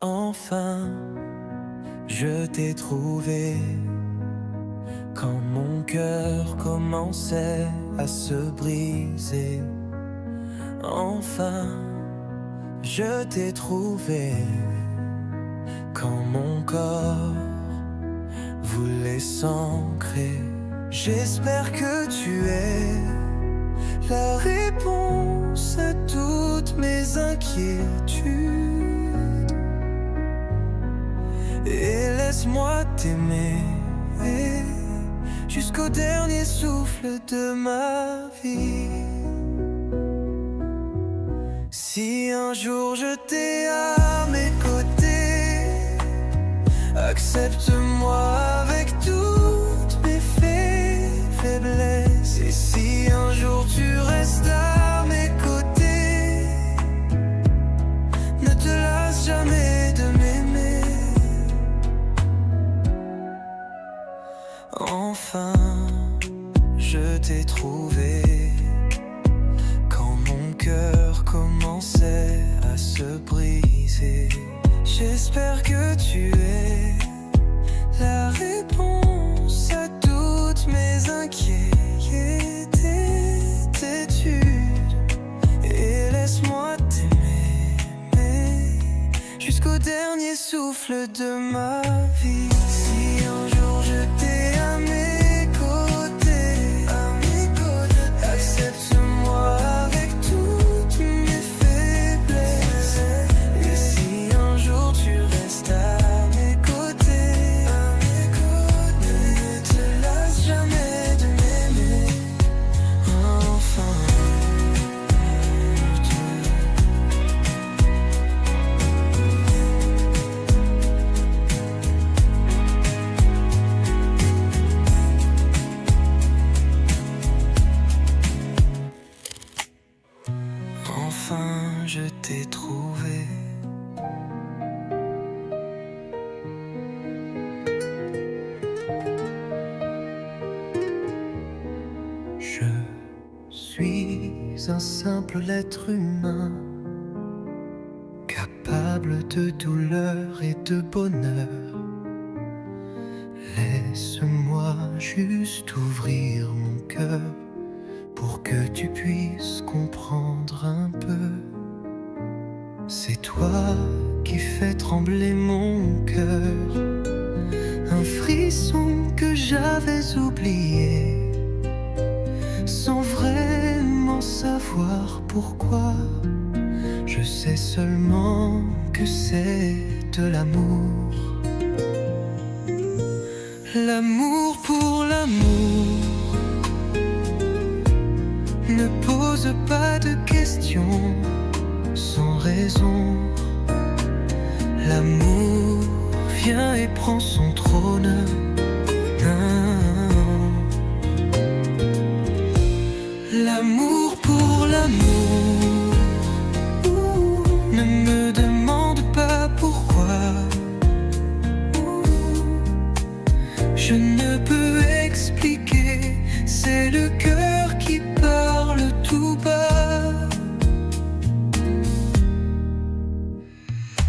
Enfin, je t'ai trouvé quand mon cœur commençait à se briser. Enfin, je t'ai trouvé quand mon corps voulait s'ancrer. J'espère que tu es la réponse à toutes mes inquiétudes. Et laisse-moi t'aimer jusqu'au dernier souffle de ma vie. Si un jour je t'ai à mes côtés, accepte-moi avec toutes mes faiblesses. Et si un jour tu restes à mes côtés, ne te lasse jamais de m'aimer. Enfin, je t'ai trouvé quand mon cœur commençait à se briser. J'espère que tu es la réponse à toutes mes inquiétudes. Et laisse-moi t'aimer jusqu'au dernier souffle de ma vie. Si un jour je t'ai à mes côtés, accepte-moi avec toutes mes faiblesses. Et si un jour tu restes à mes côtés, ne te lasse jamais de m'aimer. Enfin, enfin, je t'ai trouvé. Je suis un simple être humain, capable de douleur et de bonheur. Laisse-moi juste ouvrir mon cœur pour que tu puisses comprendre un peu. C'est toi qui fais trembler mon cœur, un frisson que j'avais oublié, sans vraiment savoir pourquoi. Je sais seulement que c'est de l'amour. L'amour pour l'amour ne pose pas de questions sans raison. L'amour vient et prend son trône. L'amour pour l'amour ne me demande pas pourquoi. Je ne peux expliquer, c'est le cœur qui parle tout bas.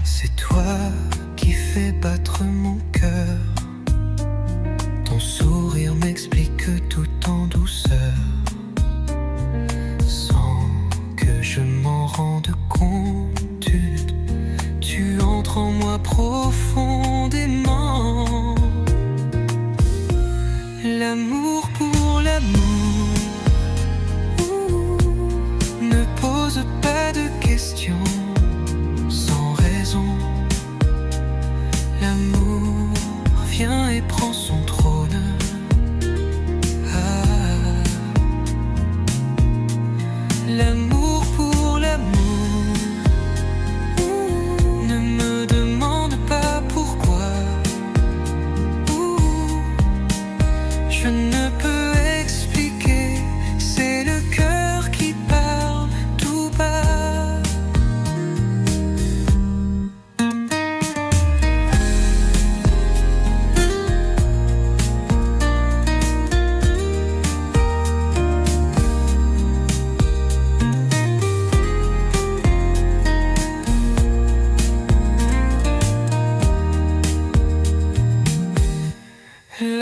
C'est toi qui fais battre mon cœur. Ton sourire m'explique tout en douceur, sans que je m'en rende compte. Tu entres en moi profondément. L'amour pour l'amour ne pose pas de questions sans raison. L'amour vient et prend son trône. L'amour pour l'amour ne me demande pas pourquoi.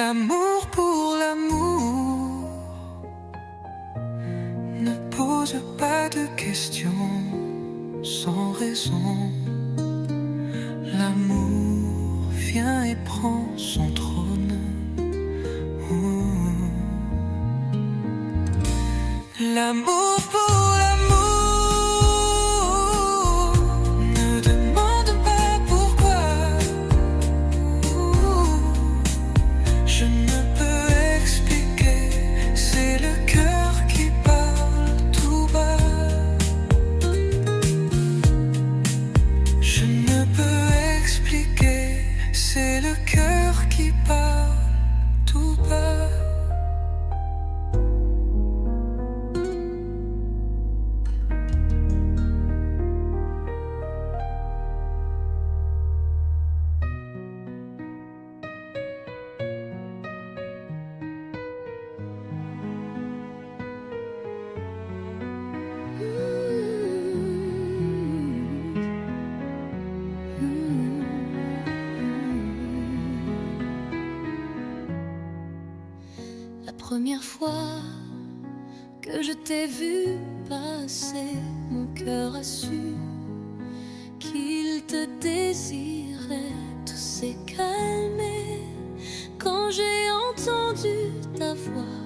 L'amour pour l'amour ne pose pas de questions sans raison. L'amour vient et prend son trône. L'amour pour l'amour ne demande pas pourquoi. Je ne peux expliquer, c'est le cœur qui parle tout bas. Je ne peux expliquer, c'est le cœur qui parle tout bas. La première fois que je t'ai vu passer, mon cœur a su qu'il te désirait. Tout s'est calmé quand j'ai entendu ta voix,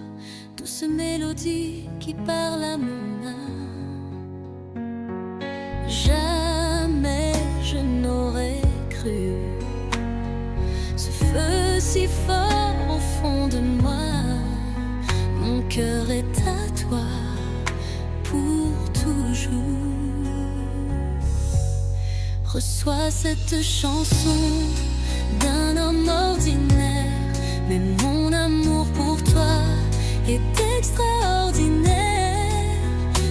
douce mélodie qui parle à mon âme. Jamais je n'aurais cru ce feu si fort au fond de moi. Mon cœur est à toi pour toujours. Reçois cette chanson d'un homme ordinaire, mais mon amour pour toi est extraordinaire.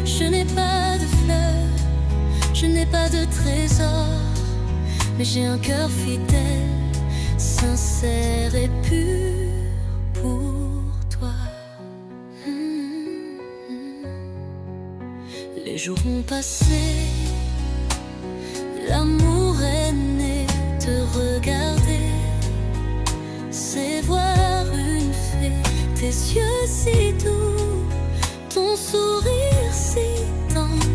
Je n'ai pas de fleurs, je n'ai pas de trésor, mais j'ai un cœur fidèle, sincère et pur pour toi. Les jours ont passé, l'amour est né. Te regarder, c'est voir une fée. Tes yeux si doux, ton sourire si tendre,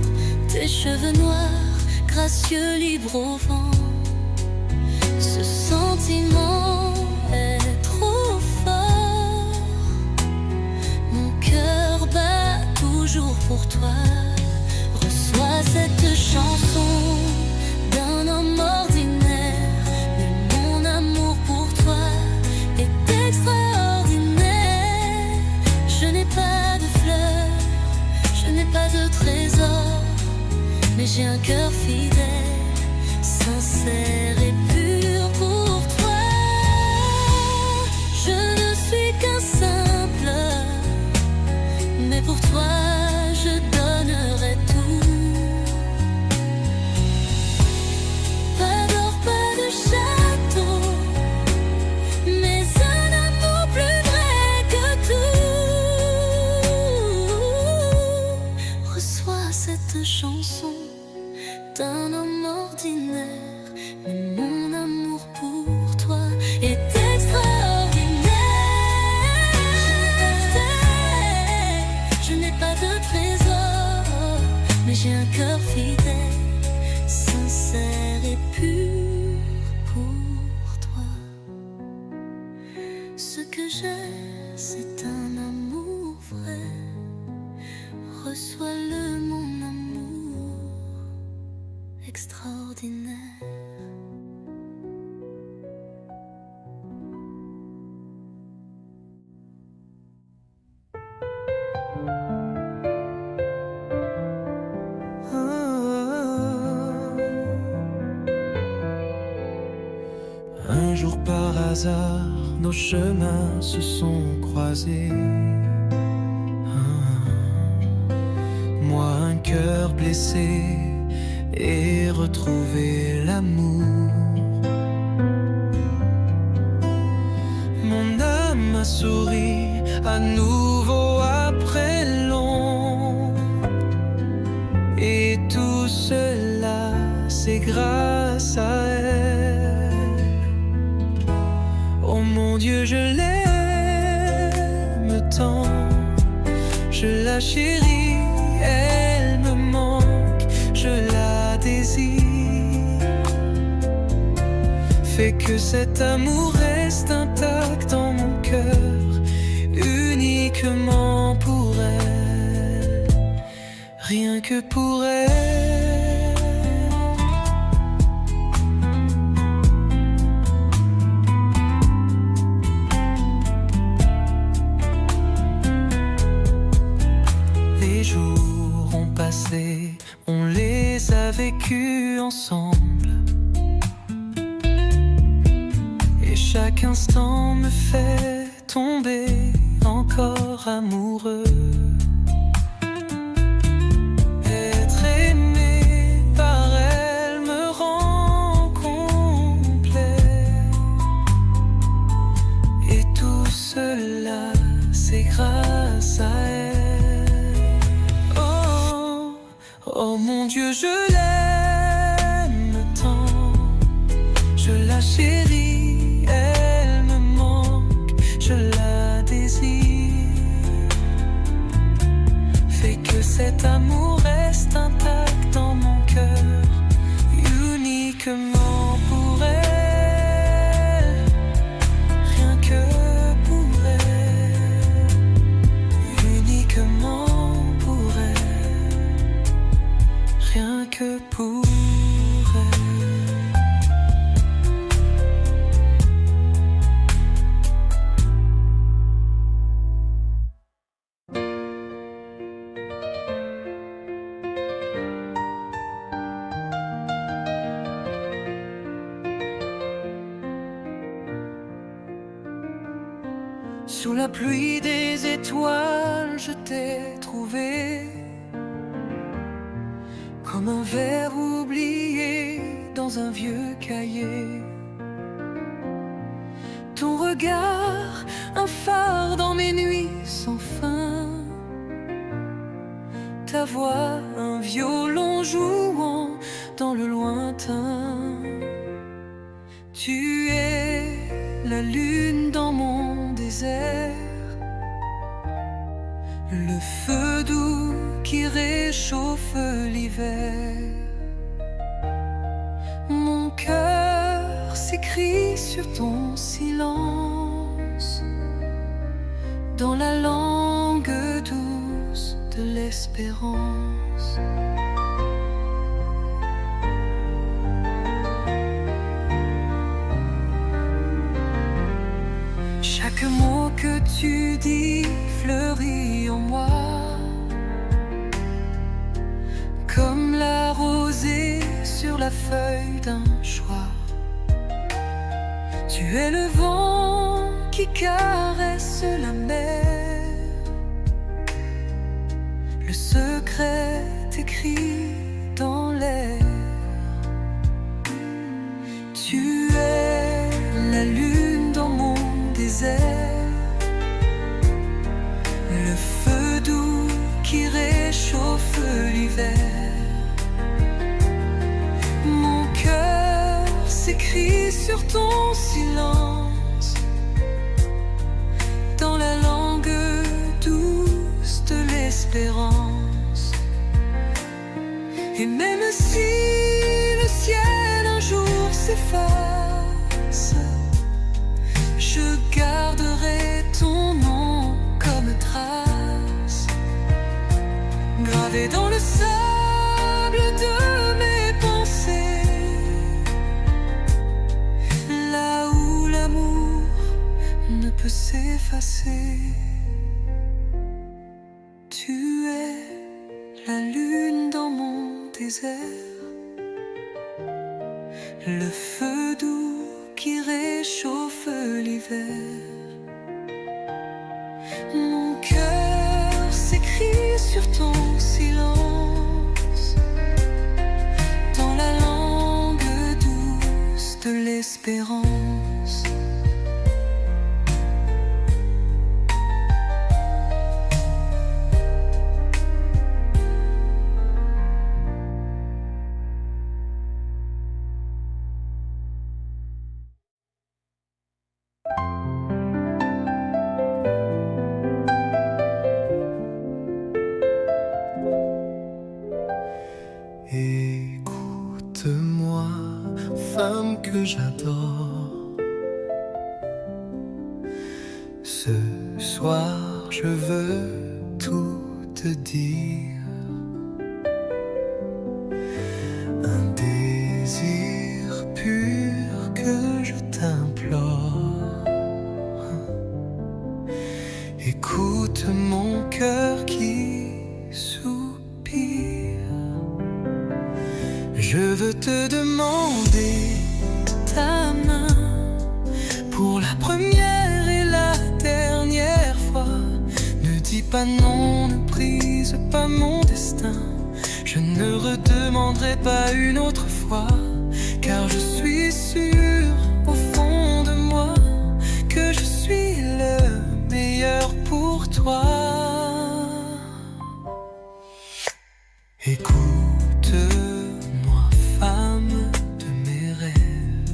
tes cheveux noirs, gracieux, libres au vent. Ce sentiment est trop fort. Mon cœur bat toujours pour toi. Reçois cette chanson d'un homme ordinaire, mais mon amour pour toi est extraordinaire. Je n'ai pas de fleurs, je n'ai pas de trésor, mais j'ai un cœur fidèle, sincère et pur pour toi. Je ne suis qu'un simple, mais pour toi je donnerai tout. Pas d'or, pas de château, mais un amour plus vrai que tout. Reçois cette chanson d'un homme ordinaire, mais mon amour pour toi est extraordinaire. Je n'ai pas de trésor, mais j'ai un cœur fidèle, sincère et pur pour toi. Ce que j'ai, c'est un amour vrai. Reçois-le, mon amour extraordinaire. Un jour par hasard, nos chemins se sont croisés. Moi un cœur blessé et retrouvé l'amour. Mon âme a souri à nouveau après long. Et tout cela, c'est grâce à elle. Oh mon Dieu, je l'aime. temps. Je la chéris, elle me manque, je la désire. Fais que cet amour reste intact dans mon cœur, uniquement pour elle, rien que pour elle. Les jours ont passé, on les a vécus ensemble, et chaque instant me fait tomber encore amoureux. Être aimé par elle me rend complet, et tout cela c'est grâce à elle. Oh, oh mon Dieu, je l'aime tant, je la chéris, elle me manque, je la désire. Fais que cet amour reste intact dans mon cœur, uniquement pour elle, rien que pour elle, uniquement pour elle, rien que pour elle. Sous la pluie des étoiles, je t'ai trouvé, comme un vers oublié dans un vieux cahier. Ton regard, un phare dans mes nuits sans fin. Ta voix, un violon jouant dans le lointain. Tu es la lune dans mon désert, le feu doux qui réchauffe l'hiver. Mon cœur s'écrit sur ton silence, dans la langue douce de l'espérance. Chaque mot que tu dis fleurit en moi, comme la rosée sur la feuille d'un choix. Tu es le vent qui caresse la mer, le secret écrit dans l'air. Tu es la lune dans mon désert, le feu doux qui réchauffe l'hiver. Mon cœur s'écrit sur ton silence, dans la langue douce de l'espérance. Et même si le ciel un jour s'efface, je garderai ton nom comme trace, gravé dans le sable de mes pensées, là où l'amour ne peut s'effacer. Tu es la lune dans mon désert, le feu doux qui réchauffe l'hiver. Mon cœur s'écrit sur ton silence, dans la langue douce de l'espérance. femme que j'adore. Ce soir, je veux tout te dire. Un désir pur que je t'implore. Écoute mon cœur qui soupire. Je veux te demander ta main pour la première et la dernière fois. Ne dis pas non, ne brise pas mon destin. Je ne redemanderai pas une autre fois, car je suis sûr au fond de moi que je suis le meilleur pour toi. Écoute-moi, femme de mes rêves.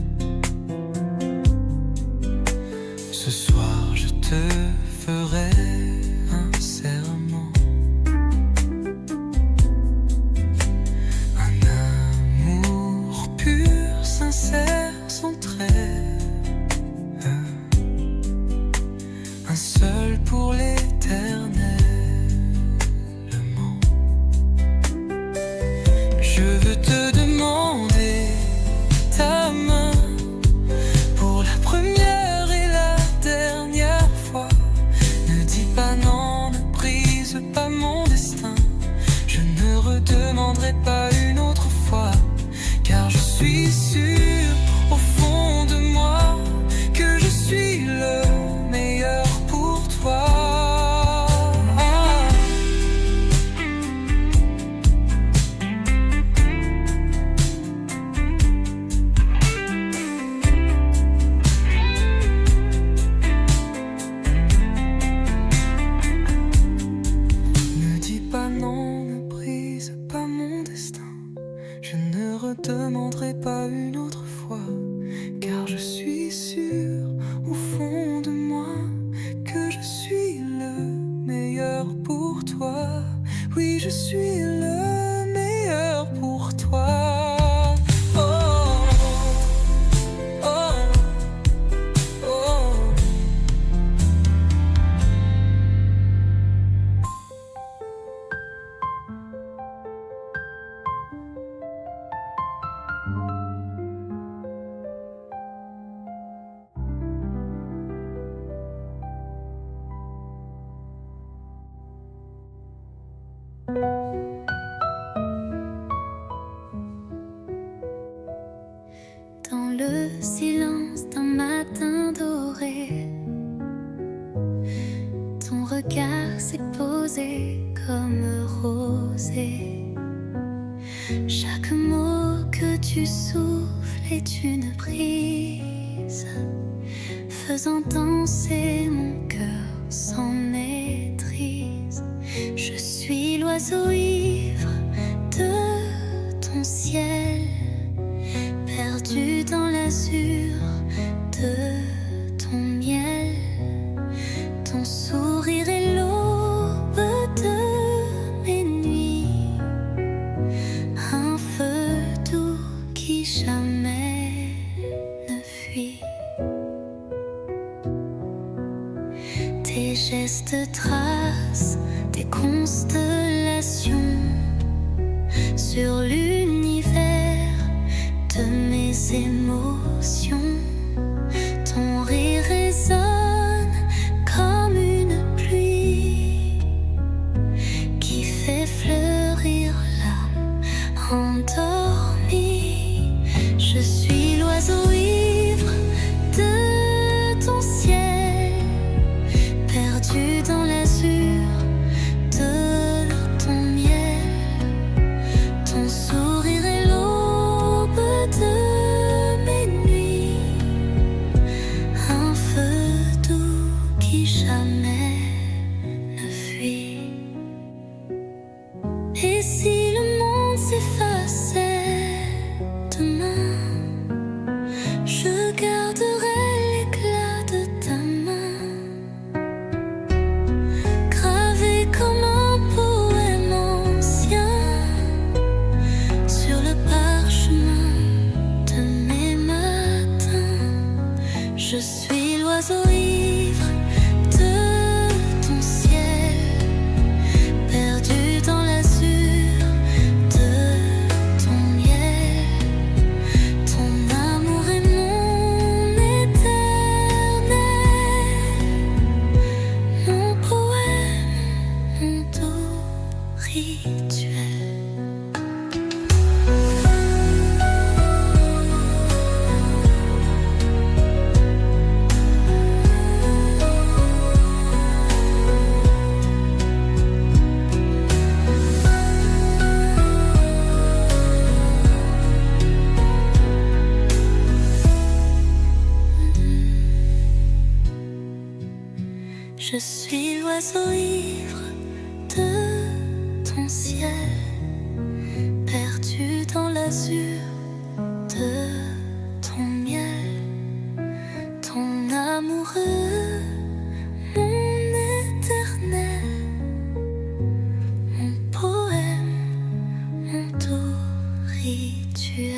Ce soir je te ferai un serment, un amour pur, sincère, sans trêve, un seul pour l'éternellement. Je veux te demander ta main pour la première et la dernière fois. Ne dis pas non, ne brise pas mon destin. Je ne redemanderai pas une autre fois, car je suis sûr au fond de moi que je suis le meilleur pour toi. Ne dis pas non, ne brise pas mon destin. Je ne redemanderai pas une autre fois, car je suis sûr au fond de moi que je suis le meilleur pour toi. Oui, je suis le meilleur pour toi. Oh, oh, oh. Dans le silence d'un matin doré, ton regard s'est posé comme rosée. Chaque mot que tu souffles est une brise, faisant danser mon cœur sans maîtrise. Je suis l'oiseau ivre de ton ciel, perdu dans l'azur de ton miel. Ton sourire est l'aube de mes nuits, un feu doux qui jamais ne fuit. Tes gestes tracent des constellations sur l'univers de mes émotions. Ton rire résonne comme une pluie qui fait fleurir l'âme endormie. Je suis l'oiseau ivre de ton ciel, perdu dans l'azur de ton miel. Ton sourire est l'aube de mes nuits, un feu doux qui jamais ne fuit. Et si le monde s'effaçait demain, je garderai l'éclat de ta main, gravé comme un poème ancien sur le parchemin de mes mains. Je suis l'oiseau ivre de ton ciel, perdu dans l'azur de ton miel. Ton amour est mon éternel, mon poème, mon doux rituel. Je suis l'oiseau ivre de ton ciel, perdu dans l'azur de ton miel. Ton amoureux, mon éternel, mon poème, mon doux rituel.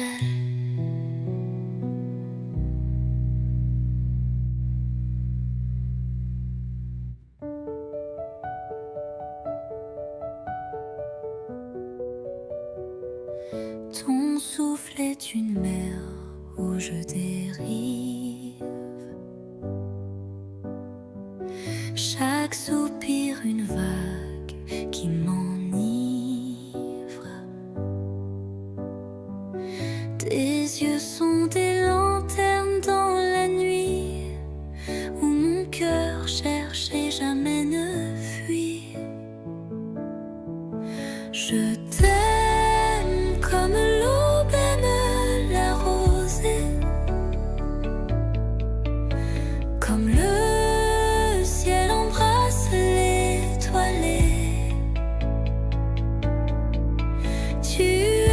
Ton souffle est une mer où je dérive. Chaque soupir une vague qui m'enivre. Tes yeux sont des lanternes dans la nuit où mon cœur cherche et jamais ne fuit. Je t'aime comme l'aube aime la rosée, comme le ciel embrasse l'étoilé. Tu es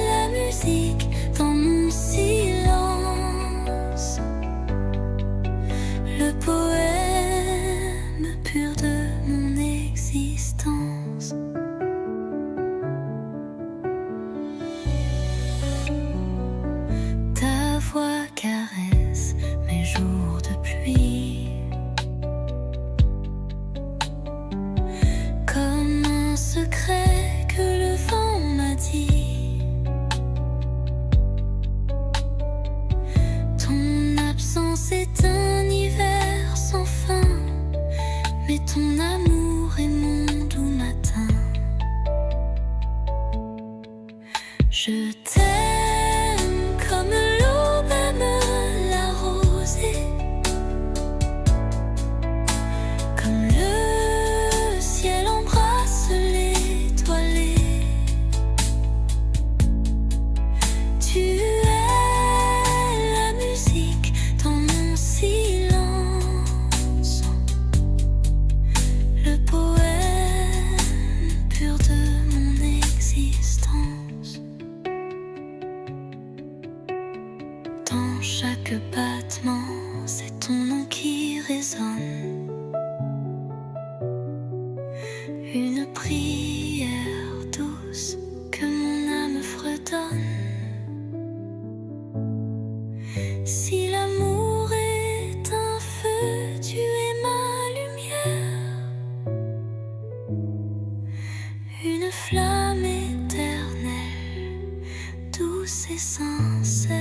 la musique dans mon silence, le poème pur de mon existence. Ta voix caresse mes jours de pluie, comme un secret que le vent m'a dit. Ton absence est un hiver sans fin, mais ton amour est mon doux matin. Je t'aime comme l'aube aime la rosée, comme le ciel embrasse l'étoilé. Tu es la musique dans mon silence, le poème pur de mon existence. Dans chaque battement, c'est ton nom qui résonne, une prière douce que mon âme fredonne. Si l'amour est un feu, tu es ma lumière, une flamme éternelle, douce et sincère.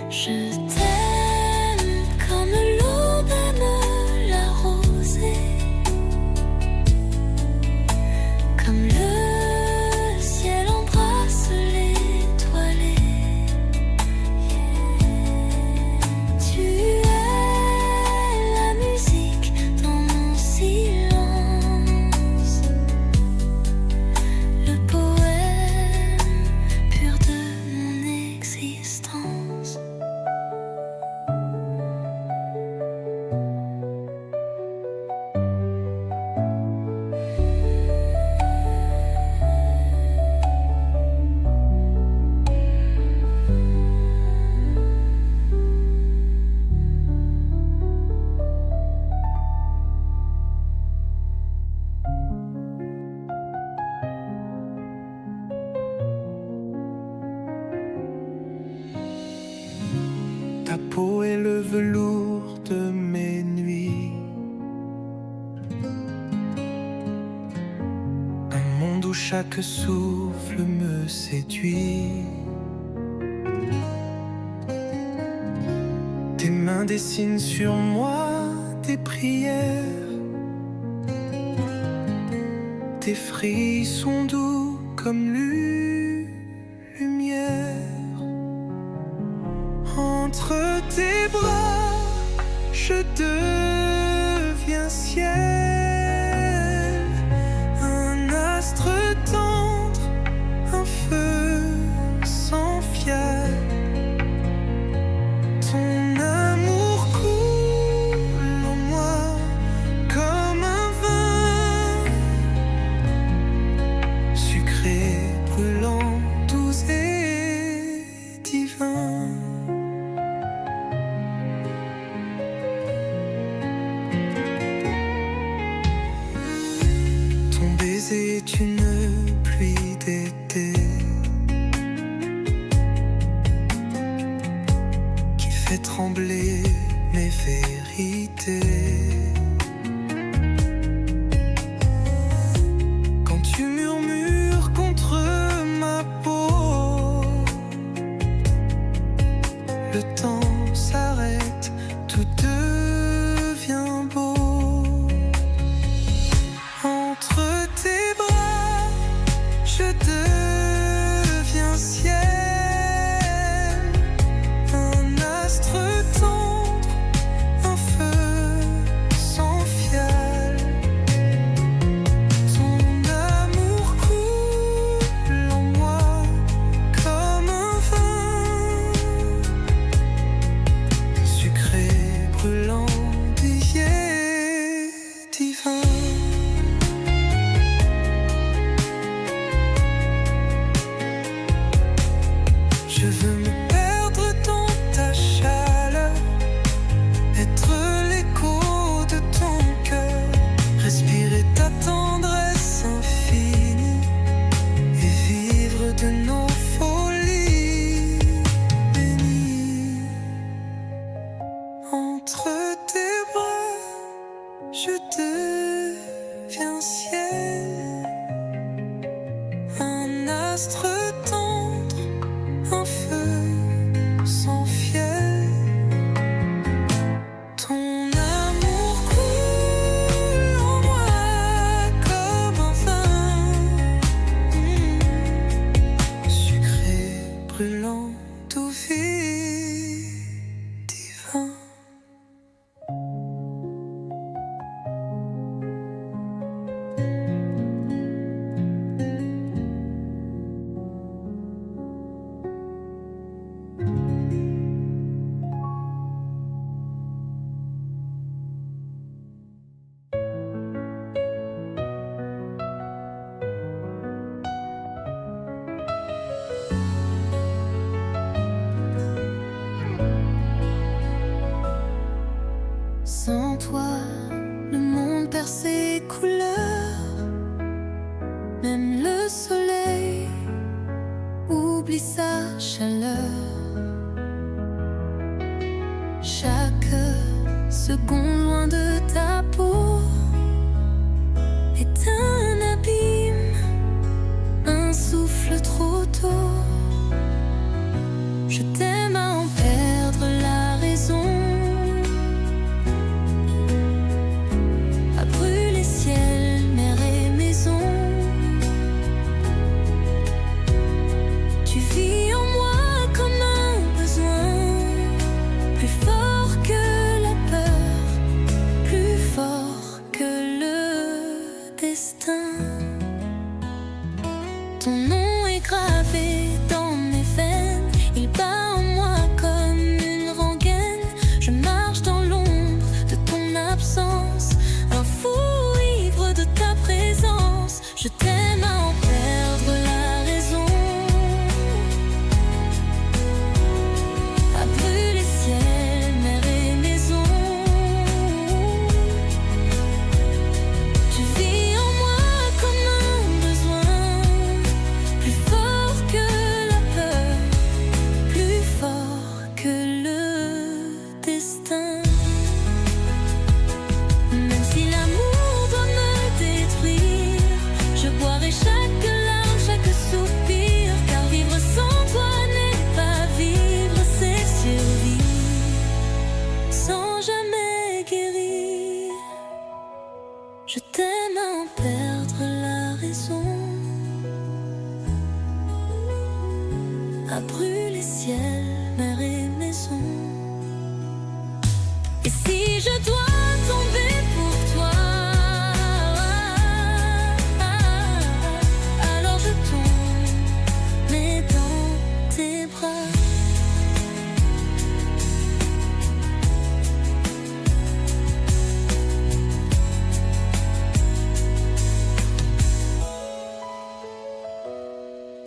Je t'aime comme l'aube aime la rosée, comme le ciel embrasse l'étoilé. Tu es la musique dans mon silence, le poème pur de mon existence. Ta peau est le velours de mes nuits. Un monde où chaque souffle me séduit. Tes mains dessinent sur moi des prières. Tes frissons doux comme lumière. Entre tes bras, je deviens ciel. Un astre tendre, un feu sans fiel. Ton amour coule en moi comme un vin sucré, brûlant, doux et divin. Ton baiser est une pluie d'été qui fait trembler mes vérités. Quand tu murmures contre ma peau, le temps s'arrête, tout devient beau. Entre tes bras, je deviens ciel. Un astre tendre, un feu sans fiel. Ton amour coule en moi comme un vin sucré, brûlant, divin. Je veux me perdre dans ta chaleur, être l'écho de ton cœur, respirer ta tendresse infinie et vivre de nos folies bénies. Entre tes bras, je deviens ciel. Un astre tendre, un feu sans fiel. Ton amour coule en moi comme un vin sucré, brûlant, doux et divin. Sans toi, le monde perd ses couleurs. Même le soleil oublie sa chaleur. Chaque seconde loin de ta peau est un abîme, un souffle trop tôt. Je t'aime à en perdre la raison, à brûler ciel, mer et maison. Tu vis en moi comme un besoin, plus fort que la peur, plus ciel, mer et maison. Et si je dois tomber pour toi, alors je tombe, mais dans tes bras.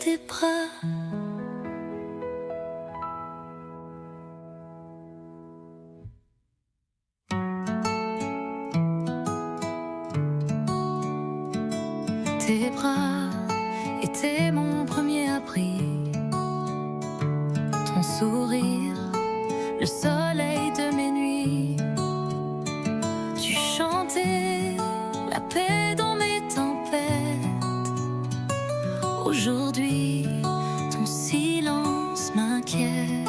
Tes bras. Tes bras étaient mon premier abri, ton sourire, le soleil de mes nuits. Tu chantais la paix dans mes tempêtes. Aujourd'hui, ton silence m'inquiète.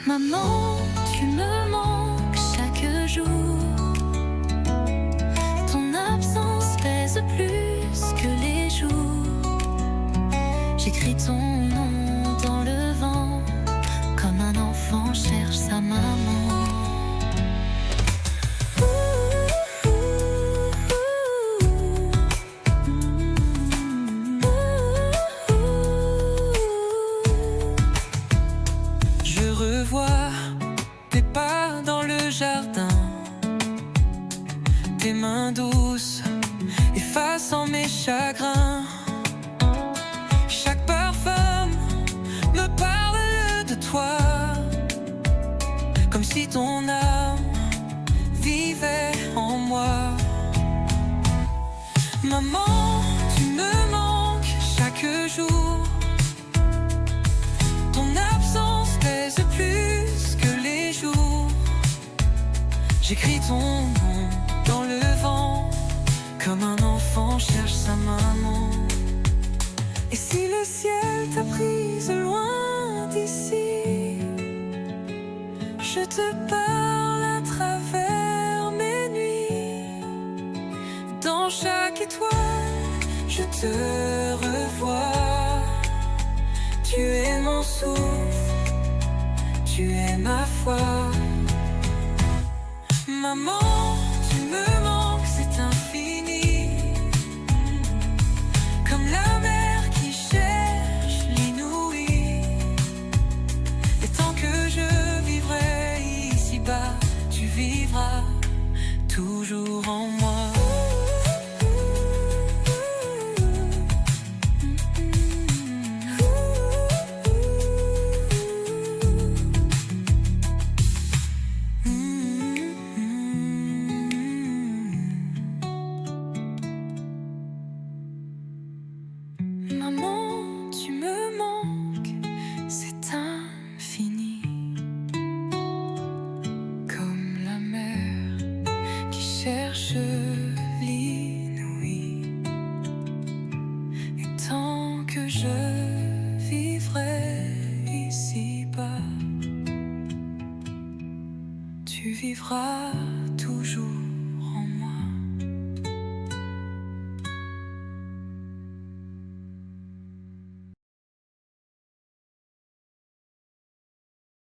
Maman, tu me manques chaque jour. Ton absence pèse plus que les jours. J'écris ton nom dans le vent, comme un enfant cherche sa maman. Je revois tes pas dans le jardin, tes mains douces effaçant mes chagrins. Chaque parfum me parle de toi, comme si ton âme vivait en moi. Maman, tu me manques chaque jour. Ton absence pèse plus que les jours. J'écris ton nom dans le vent, comme un enfant cherche sa maman. Et si le ciel t'a prise loin d'ici, je te parle à travers mes nuits. Dans chaque étoile, je te revois. Tu es mon souffle, tu es ma foi. Maman, tu me manques, c'est infini. Comme la mer qui cherche l'inouï. Et tant que je vivrai ici-bas, tu vivras toujours en moi. Maman, tu me manques, c'est infini. Comme la mer qui cherche l'inouï. Et tant que je vivrai ici-bas, tu vivras